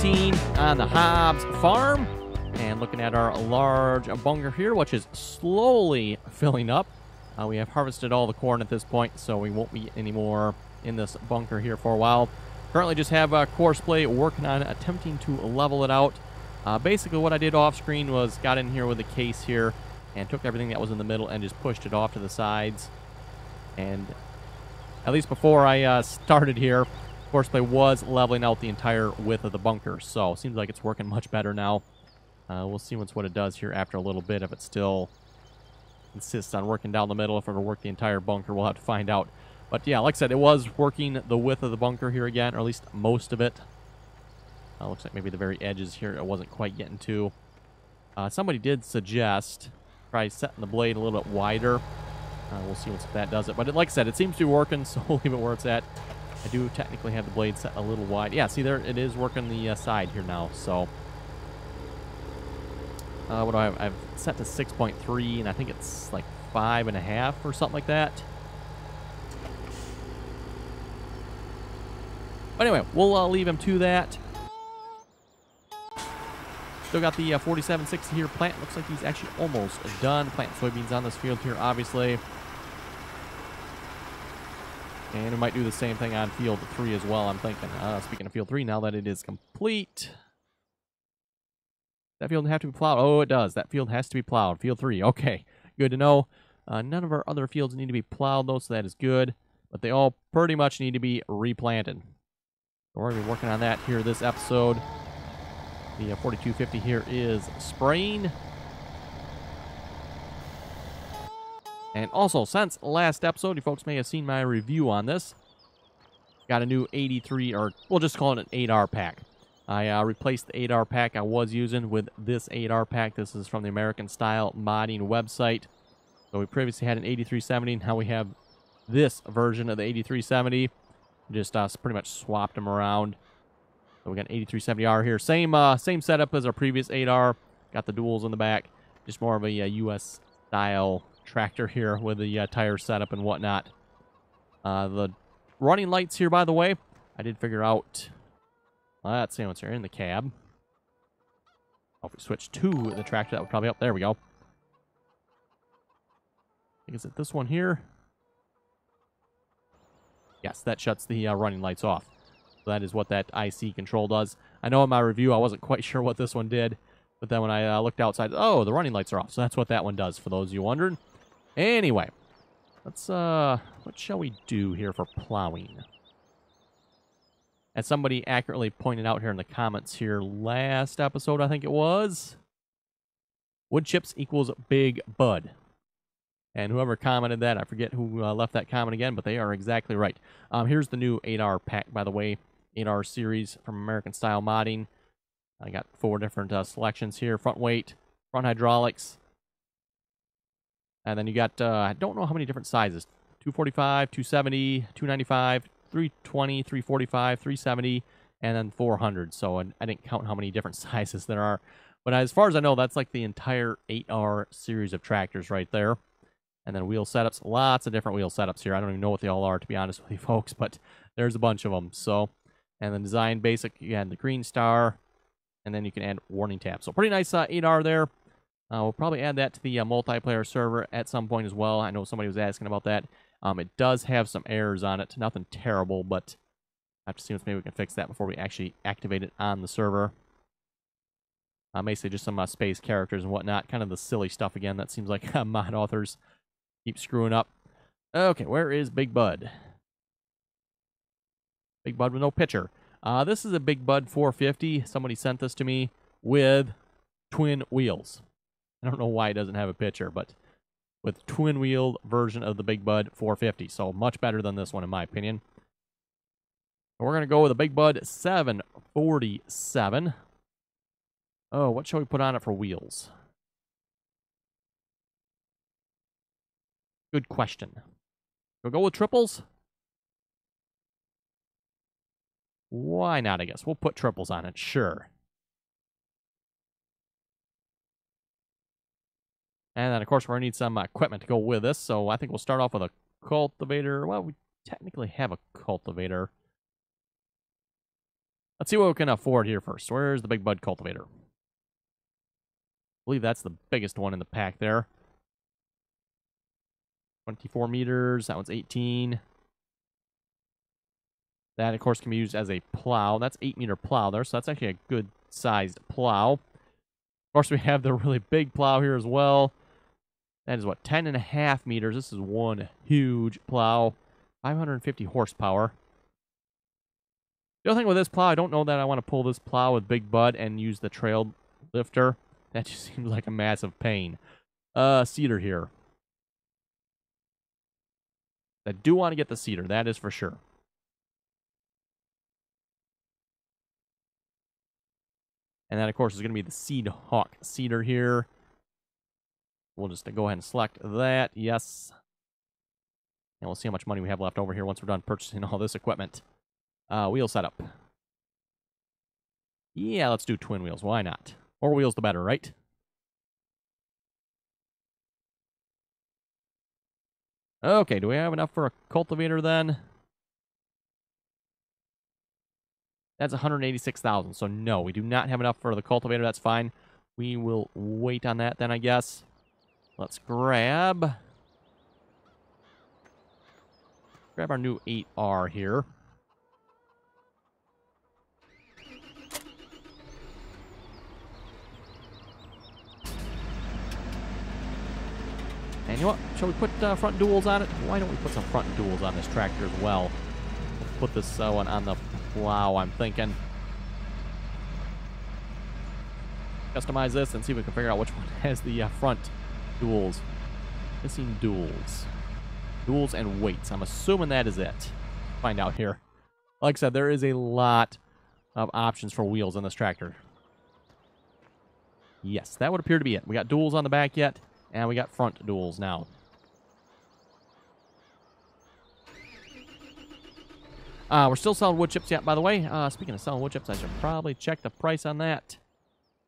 routine on the Hobbs Farm. And looking at our large bunker here, which is slowly filling up. We have harvested all the corn at this point, so we won't be any more in this bunker here for a while. Currently just have course play working on attempting to level it out. Basically what I did off screen was got in here with a case here and took everything that was in the middle and just pushed it off to the sides. And at least before I started here, course play was leveling out the entire width of the bunker. So it seems like it's working much better now. We'll see what it does here after a little bit. If it still insists on working down the middle, if it'll work the entire bunker, we'll have to find out. But yeah, like I said, it was working the width of the bunker here again, or at least most of it. Looks like maybe the very edges here it wasn't quite getting to. Somebody did suggest try setting the blade a little bit wider. We'll see if that does it. But like I said, it seems to be working, so we'll leave it where it's at. I do technically have the blade set a little wide. Yeah, see there, it is working the side here now, so... what do I have? I've set to 6.3, and I think it's like 5.5 or something like that. But anyway, we'll leave him to that. Still got the 4760 here. Plant looks like he's actually almost done. Planting soybeans on this field here, obviously. And we might do the same thing on field 3 as well, I'm thinking. Speaking of field 3, now that it is complete... That field have to be plowed. Oh, it does. That field has to be plowed. Field 3. Okay. Good to know. None of our other fields need to be plowed, though, so that is good. But they all pretty much need to be replanted. So we're going to be working on that here this episode. The 4250 here is spraying. And also, since last episode, you folks may have seen my review on this. Got a new 83, or we'll just call it an 8R pack. I replaced the 8R pack I was using with this 8R pack. This is from the American Style Modding website. So we previously had an 8370. Now we have this version of the 8370. Just pretty much swapped them around. So we got an 8370R here. Same setup as our previous 8R. Got the duals in the back. Just more of a US style tractor here with the tire setup and whatnot. The running lights here, by the way, I did figure out... Let's see what's here in the cab. Oh, if we switch to the tractor, that would probably help. There we go. Is it this one here? Yes, that shuts the running lights off. So that is what that IC control does. I know in my review I wasn't quite sure what this one did, but then when I looked outside, oh, the running lights are off. So that's what that one does, for those of you wondering. Anyway, let's what shall we do here for plowing? As somebody accurately pointed out here in the comments here last episode, I think it was, wood chips equals big bud. And whoever commented that, I forget who left that comment again, but they are exactly right. Here's the new 8R pack, by the way. 8R series from American Style Modding. I got 4 different selections here. Front weight, front hydraulics. And then you got, I don't know how many different sizes. 245, 270, 295, 320, 345, 370, and then 400. So I didn't count how many different sizes there are. But as far as I know, that's like the entire 8R series of tractors right there. And then wheel setups, lots of different wheel setups here. I don't even know what they all are, to be honest with you folks, but there's a bunch of them. So, and then design basic, you add the green star, and then you can add warning tabs. So pretty nice 8R there. We'll probably add that to the multiplayer server at some point as well. I know somebody was asking about that. It does have some errors on it. Nothing terrible, but I have to see if maybe we can fix that before we actually activate it on the server. Basically just some space characters and whatnot. Kind of the silly stuff again. That seems like mod authors keep screwing up. Okay, where is Big Bud? Big Bud with no picture. This is a Big Bud 450. Somebody sent this to me with twin wheels. I don't know why it doesn't have a picture, but with twin wheel version of the Big Bud 450. So much better than this one, in my opinion. We're going to go with a Big Bud 747. Oh, what shall we put on it for wheels? Good question. We'll go with triples? Why not, I guess. We'll put triples on it, sure. And then, of course, we're going to need some equipment to go with this. So I think we'll start off with a cultivator. Well, we technically have a cultivator. Let's see what we can afford here first. Where's the big bud cultivator? I believe that's the biggest one in the pack there. 24 meters. That one's 18. That, of course, can be used as a plow. That's 8-meter plow there, so that's actually a good-sized plow. Of course, we have the really big plow here as well. That is, what, 10.5 meters. This is one huge plow. 550 horsepower. The other thing with this plow, I don't know that I want to pull this plow with Big Bud and use the trail lifter. That just seems like a massive pain. Cedar here. I do want to get the cedar, that is for sure. And that, of course, is going to be the Seed Hawk cedar here. We'll just go ahead and select that. Yes. And we'll see how much money we have left over here once we're done purchasing all this equipment. Wheel setup. Yeah, let's do twin wheels. Why not? More wheels the better, right? Okay, do we have enough for a cultivator then? That's 186,000. So no, we do not have enough for the cultivator. That's fine. We will wait on that then, I guess. Let's grab our new 8R here. And you know what? Shall we put front duals on it? Why don't we put some front duals on this tractor as well? We'll put this one on the plow, I'm thinking. Customize this and see if we can figure out which one has the front duals. Missing duals. Duals and weights. I'm assuming that is it. Find out here. Like I said, there is a lot of options for wheels on this tractor. Yes, that would appear to be it. We got duals on the back yet, and we got front duals now. We're still selling wood chips yet, by the way. Speaking of selling wood chips, I should probably check the price on that.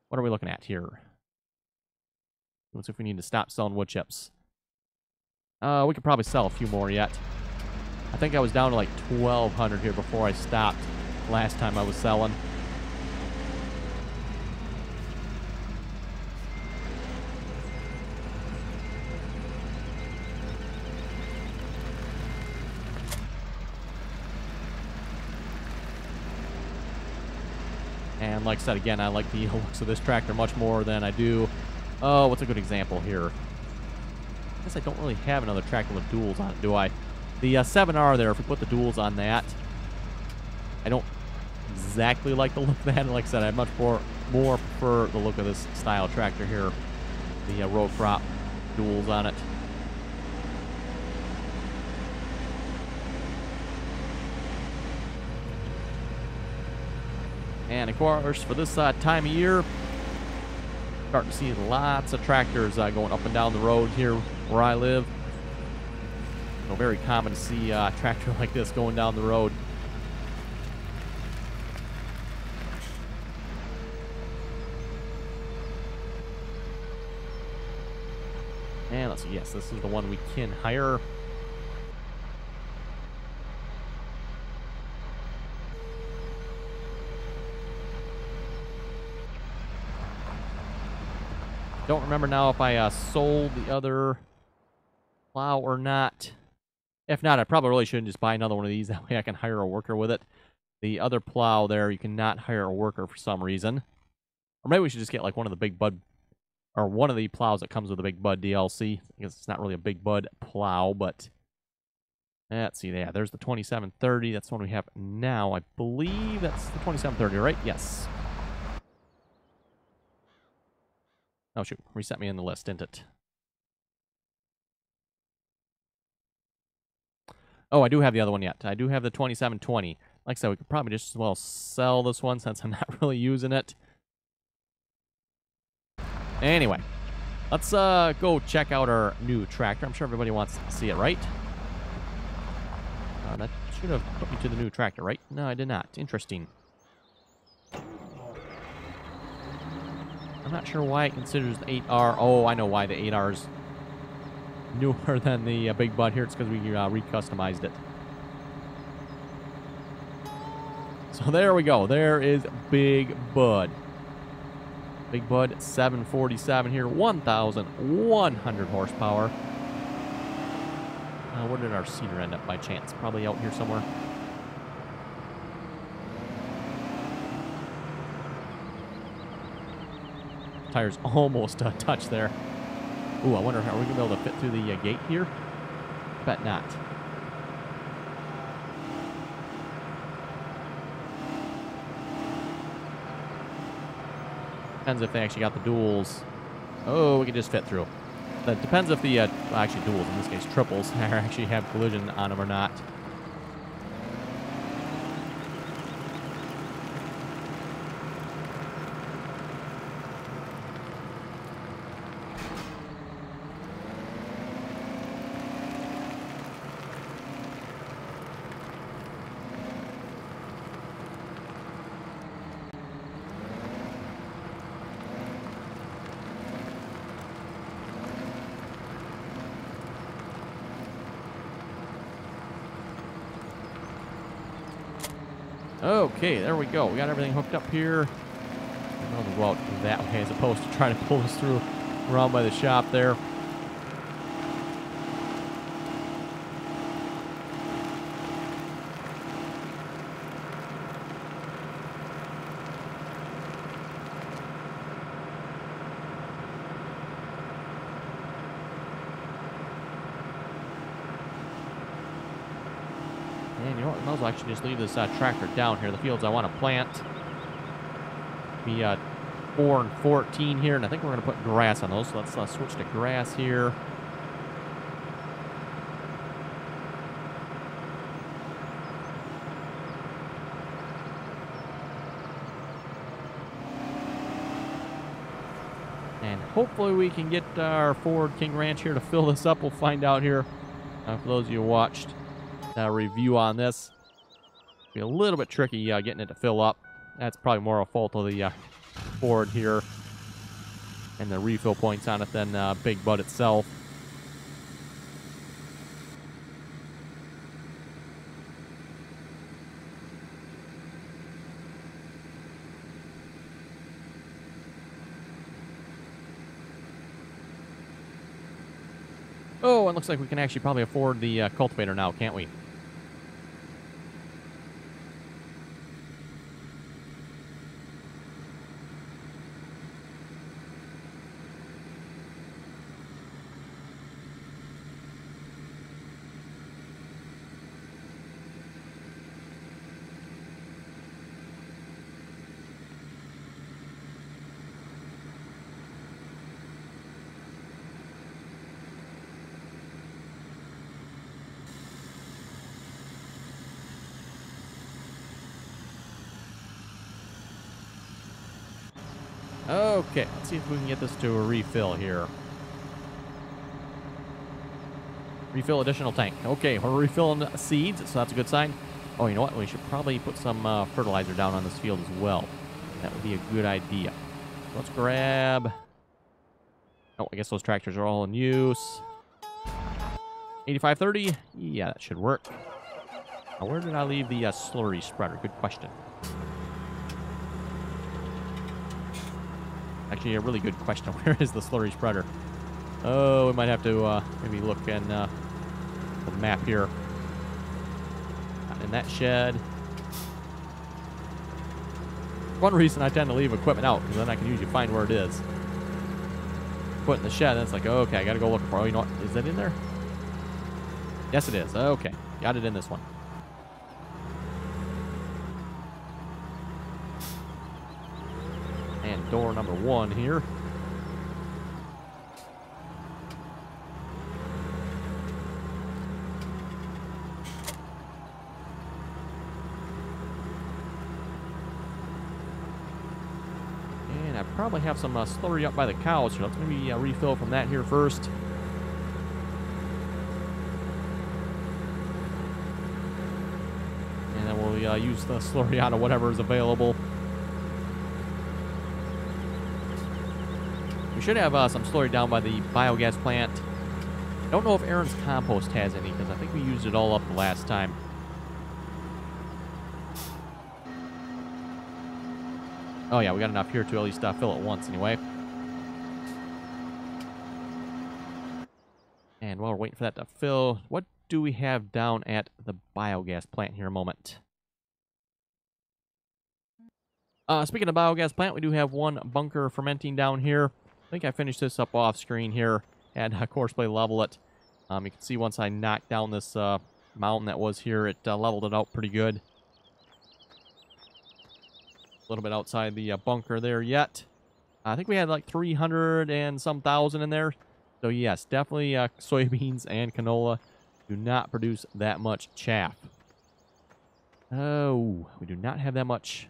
What are we looking at here? Let's see if we need to stop selling wood chips. We could probably sell a few more yet. I think I was down to like 1,200 here before I stopped last time I was selling. And like I said, again, I like the looks of this tractor much more than I do. Oh, what's a good example here? I guess I don't really have another tractor with duals on it, do I? The 7R there, if we put the duals on that, I don't exactly like the look of that. Like I said, I much more prefer the look of this style tractor here. The row crop duals on it. And of course, for this time of year, starting to see lots of tractors going up and down the road here where I live. So very common to see a tractor like this going down the road. And let's see, yes, this is the one we can hire. Don't remember now if I sold the other plow or not. If not, I probably really shouldn't just buy another one of these. That way I can hire a worker with it. The other plow there, you cannot hire a worker for some reason. Or maybe we should just get like one of the Big Bud, or one of the plows that comes with the Big Bud DLC. I guess it's not really a Big Bud plow, but let's see. Yeah, there's the 2730. That's the one we have now. I believe that's the 2730, right? Yes. Oh, shoot. Reset me in the list, didn't it? Oh, I do have the other one yet. I do have the 2720. Like I said, we could probably just as well sell this one since I'm not really using it. Anyway, let's go check out our new tractor. I'm sure everybody wants to see it, right? That should have put me to the new tractor, right? No, I did not. Interesting. I'm not sure why it considers the 8R. Oh, I know why the 8R is newer than the Big Bud here. It's because we recustomized it. So there we go. There is Big Bud. Big Bud 747 here, 1,100 horsepower. Where did our seeder end up by chance? Probably out here somewhere. Tires almost touched there. Ooh, I wonder, are we going to be able to fit through the gate here? Bet not. Depends if they actually got the duals. Oh, we can just fit through. That depends if the, actually duals, in this case triples, actually have collision on them or not. Okay, there we go. We got everything hooked up here. I'm going to go out that way as opposed to trying to pull this through around by the shop there. And you know what? I might as well actually just leave this tractor down here. The fields I want to plant. Be 4 and 14 here, and I think we're going to put grass on those. So let's switch to grass here. And hopefully we can get our Ford King Ranch here to fill this up. We'll find out here. For those of you who watched review on this, be a little bit tricky getting it to fill up. That's probably more a fault of the Ford here and the refill points on it than Big Bud itself. Oh, it looks like we can actually probably afford the cultivator now, can't we? Okay, let's see if we can get this to a refill here. Refill additional tank. Okay, we're refilling seeds, so that's a good sign. Oh, you know what? We should probably put some fertilizer down on this field as well. That would be a good idea. Let's grab... Oh, I guess those tractors are all in use. 8530? Yeah, that should work. Now, where did I leave the slurry spreader? Good question. Actually, a really good question. Where is the slurry spreader? Oh, we might have to maybe look in the map here. Not in that shed. One reason I tend to leave equipment out, because then I can usually find where it is. Put it in the shed, and it's like, okay, I got to go look for it. Oh, you know what? Is that in there? Yes, it is. Okay. Got it in this one. And door number 1 here. And I probably have some slurry up by the cows here. Let's maybe refill from that here first. And then we'll use the slurry out of whatever is available. We should have some slurry down by the biogas plant. I don't know if Aaron's compost has any, because I think we used it all up the last time. Oh, yeah, we got enough here to at least fill it once anyway. And while we're waiting for that to fill, what do we have down at the biogas plant here in a moment? Speaking of biogas plant, we do have one bunker fermenting down here. I think I finished this up off screen here and, of course, level it. You can see once I knocked down this mountain that was here, it leveled it out pretty good. A little bit outside the bunker there yet. I think we had like 300 and some thousand in there. So, yes, definitely soybeans and canola do not produce that much chaff. Oh, we do not have that much.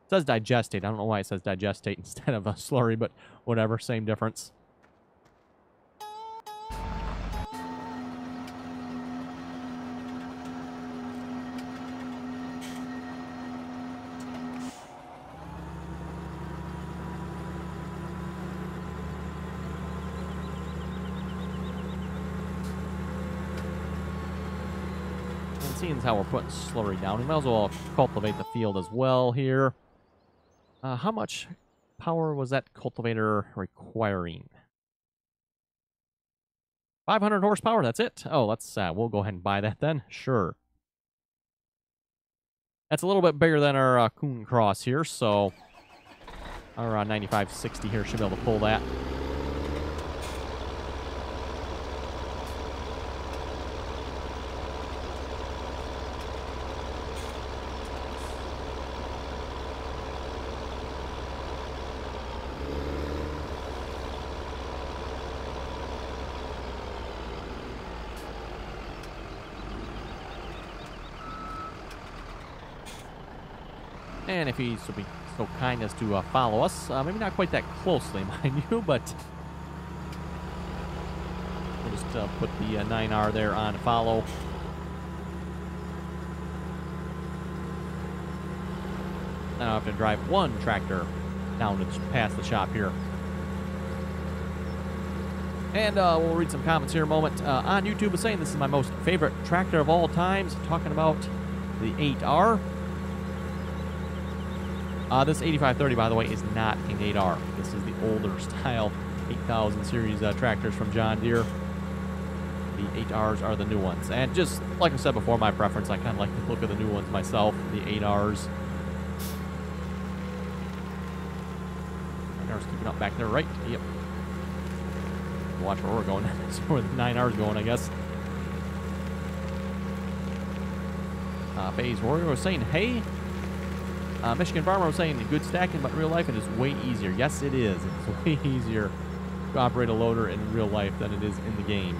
It says digestate. I don't know why it says digestate instead of a slurry, but whatever, same difference. And seeing as how we're putting slurry down, we might as well cultivate the field as well here. How much power was that cultivator requiring? 500 horsepower, that's it? Oh, we'll go ahead and buy that then. Sure. That's a little bit bigger than our Coon Cross here, so our 9560 here should be able to pull that. And if he's be so kind as to follow us, maybe not quite that closely, mind you, but we'll just put the 9R there on follow. Now I have to drive one tractor down to past the shop here. And we'll read some comments here in a moment. On YouTube is saying this is my most favorite tractor of all times, talking about the 8R. This 8530, by the way, is not an 8R. This is the older style 8000 series tractors from John Deere. The 8Rs are the new ones. And just like I said before, my preference, I kind of like the look of the new ones myself, the 8Rs. 9R's keeping up back there, right? Yep. Watch where we're going. That's where the 9R's going, I guess. Bayes Warrior was saying, hey. Michigan Farmer was saying good stacking, but in real life it is way easier. Yes, it is. It's way easier to operate a loader in real life than it is in the game.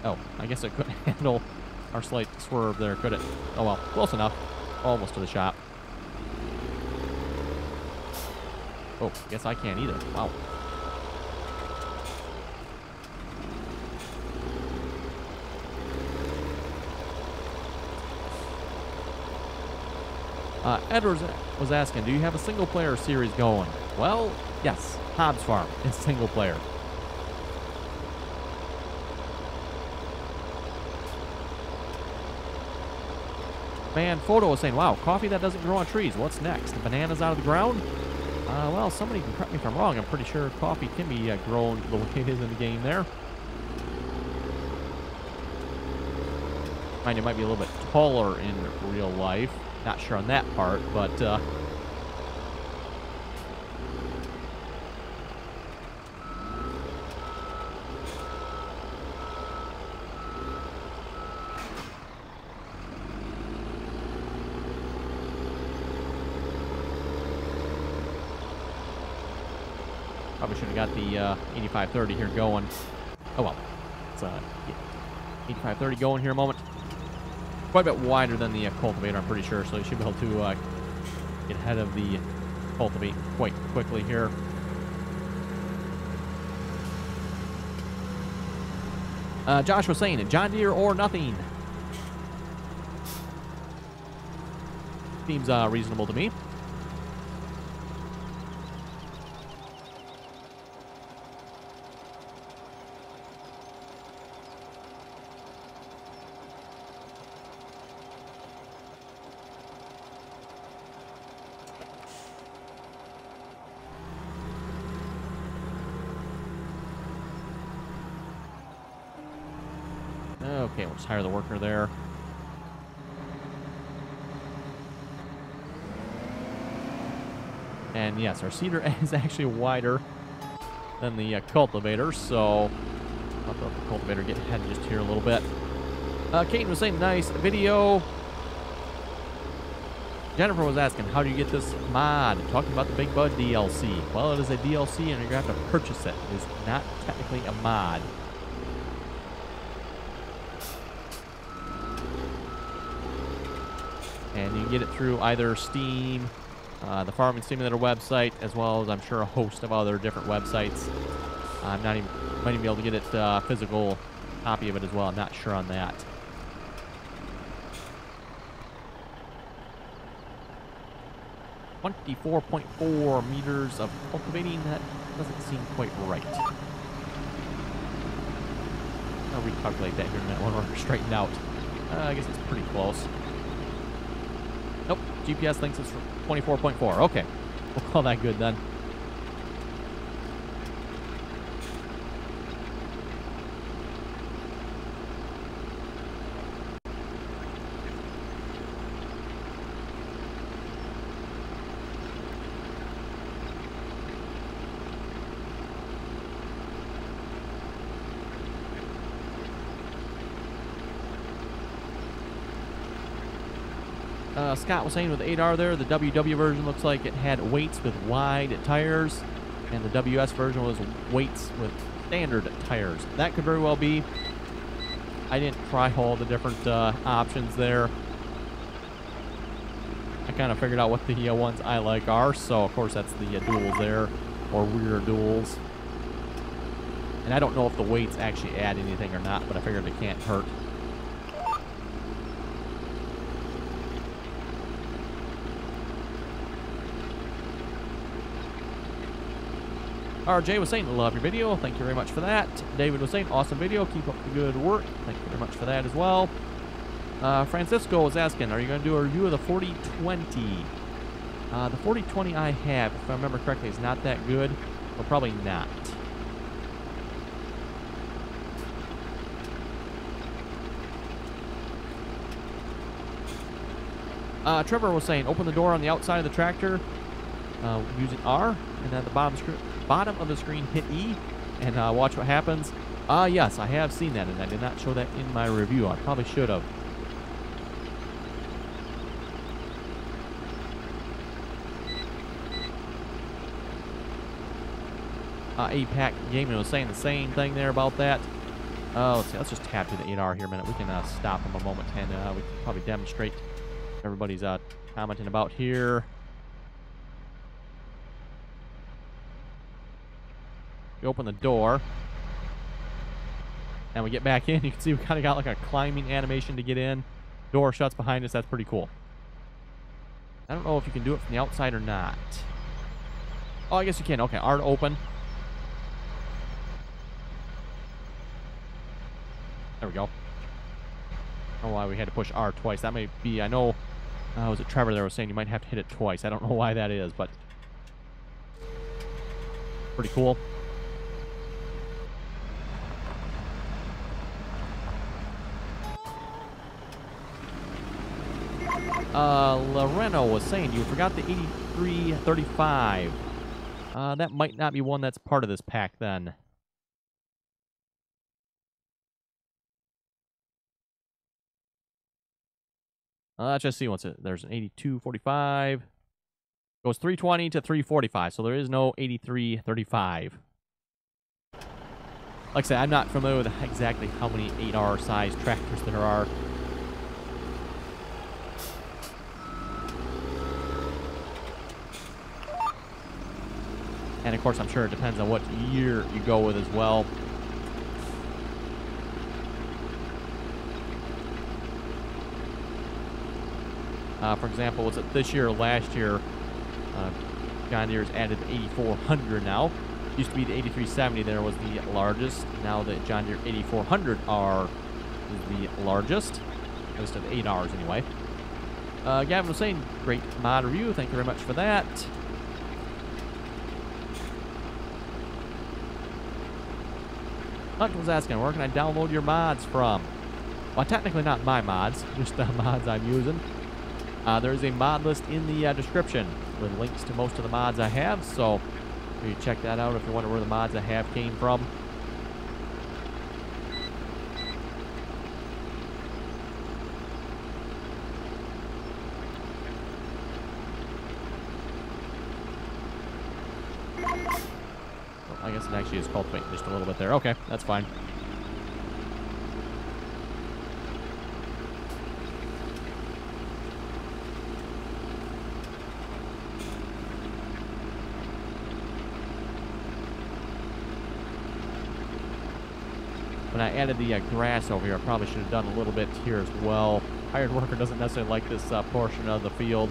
Oh, I guess it couldn't handle our slight swerve there, could it? Oh well, close enough. Almost to the shop. Oh, guess I can't either. Wow. Edwards was asking, do you have a single-player series going? Well, yes. Hobbs Farm is single-player. Man, Photo was saying, wow, coffee that doesn't grow on trees. What's next? Bananas out of the ground? Well, somebody can correct me if I'm wrong. I'm pretty sure coffee can be grown the way it is in the game there. Mind you, it might be a little bit taller in real life. Not sure on that part, but probably should have got the 8530 here going. Oh well, it's 8530 going here in a moment. Quite a bit wider than the cultivator, I'm pretty sure, so you should be able to get ahead of the cultivate quite quickly here. Josh was saying, John Deere or nothing. Seems reasonable to me. Okay, we'll just hire the worker there. And yes, our seeder is actually wider than the cultivator, so I'll let the cultivator get ahead just here a little bit. Kate was saying, nice video. Jennifer was asking, how do you get this mod? Talking about the Big Bud DLC. Well, it is a DLC, and you're going to have to purchase it. It is not technically a mod. And you can get it through either Steam, the Farming Simulator website, as well as, I'm sure, a host of other different websites. I'm not even, might even be able to get it physical copy of it as well. I'm not sure on that. $24.4 meters of cultivating. That doesn't seem quite right. I'll recalculate that here in a minute when we're straightened out. I guess it's pretty close. Nope, GPS thinks it's 24.4. Okay, we'll call that good then. Scott was saying with the 8R there, the WW version looks like it had weights with wide tires, and the WS version was weights with standard tires. That could very well be. I didn't try all the different options there. I kind of figured out what the ones I like are, so of course that's the duals there, or rear duals. And I don't know if the weights actually add anything or not, but I figured it can't hurt. RJ was saying, love your video. Thank you very much for that. David was saying, awesome video. Keep up the good work. Thank you very much for that as well. Francisco was asking, are you going to do a review of the 4020? The 4020 I have, if I remember correctly, is not that good. Or probably not. Trevor was saying, open the door on the outside of the tractor using R, and at the bottom of the screen hit E, and watch what happens. Yes, I have seen that, and I did not show that in my review. I probably should have. APAC Gaming was saying the same thing there about that. Let's see, let's just tab to the 8R here a minute. We can stop him a moment, and we can probably demonstrate what everybody's commenting about here. We open the door, and we get back in. You can see we kind of got like a climbing animation to get in. Door shuts behind us. That's pretty cool. I don't know if you can do it from the outside or not. Oh, I guess you can. Okay, R to open. There we go. I don't know why we had to push R twice. That may be, I know, was it Trevor there was saying you might have to hit it twice. I don't know why that is, but pretty cool. Loreno was saying you forgot the 8335. That might not be one that's part of this pack then. Let's just see what's it. There's an 8245. Goes 320 to 345, so there is no 8335. Like I said, I'm not familiar with exactly how many 8R size tractors there are. And of course, I'm sure it depends on what year you go with as well. For example, was it this year or last year? John Deere's added the 8400 now. Used to be the 8370 there was the largest. Now the John Deere 8400R is the largest. At least of the 8Rs anyway. Gavin was saying, great mod review. Thank you very much for that. Hunt was asking, where can I download your mods from? Well, technically not my mods, just the mods I'm using. There's a mod list in the description with links to most of the mods I have, so you check that out if you wonder where the mods I have came from. I guess it actually is cultivating just a little bit there. Okay, that's fine. When I added the grass over here, I probably should have done a little bit here as well. Hired worker doesn't necessarily like this portion of the field.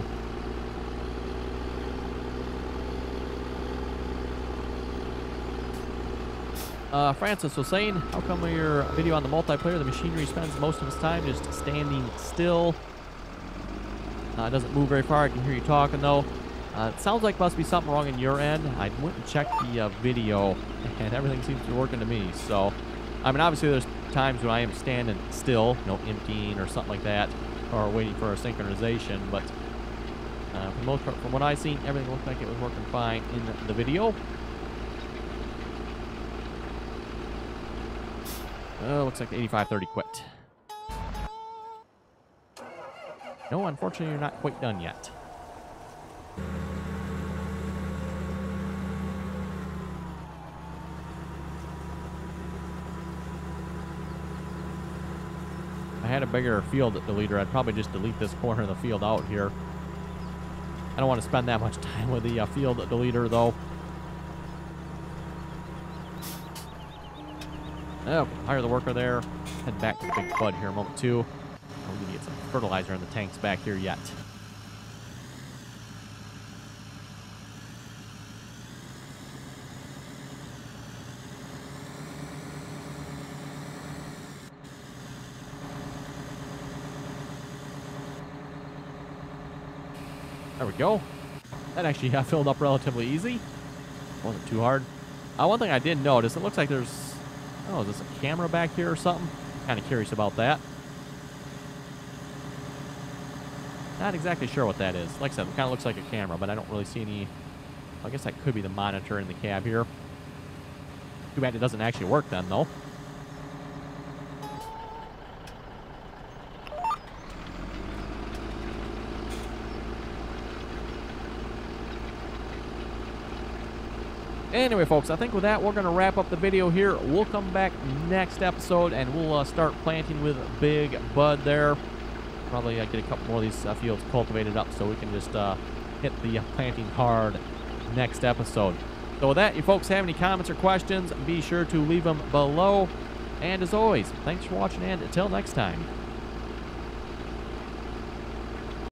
Francis was saying, how come in your video on the multiplayer, the machinery spends most of its time just standing still? It doesn't move very far. I can hear you talking, though. It sounds like must be something wrong in your end. I went and checked the video, and everything seems to be working to me. So, I mean, obviously there's times when I am standing still, you know, emptying or something like that, or waiting for a synchronization. But for the most part, from what I've seen, everything looked like it was working fine in the video. Looks like the 8530 quit. No, unfortunately, you're not quite done yet. If I had a bigger field deleter, I'd probably just delete this corner of the field out here. I don't want to spend that much time with the field deleter, though. Oh, hire the worker there. Head back to the big bud here in a moment, too. I'm going to get some fertilizer in the tanks back here yet. There we go. That actually filled up relatively easy. Wasn't too hard. One thing I did notice, it looks like there's... Oh, is this a camera back here or something? Kind of curious about that. Not exactly sure what that is. Like I said, it kind of looks like a camera, but I don't really see any... I guess that could be the monitor in the cab here. Too bad it doesn't actually work then, though. Anyway, folks, I think with that, we're going to wrap up the video here. We'll come back next episode, and we'll start planting with Big Bud there. Probably get a couple more of these fields cultivated up so we can just hit the planting hard next episode. So with that, you folks have any comments or questions, be sure to leave them below. And as always, thanks for watching, and until next time.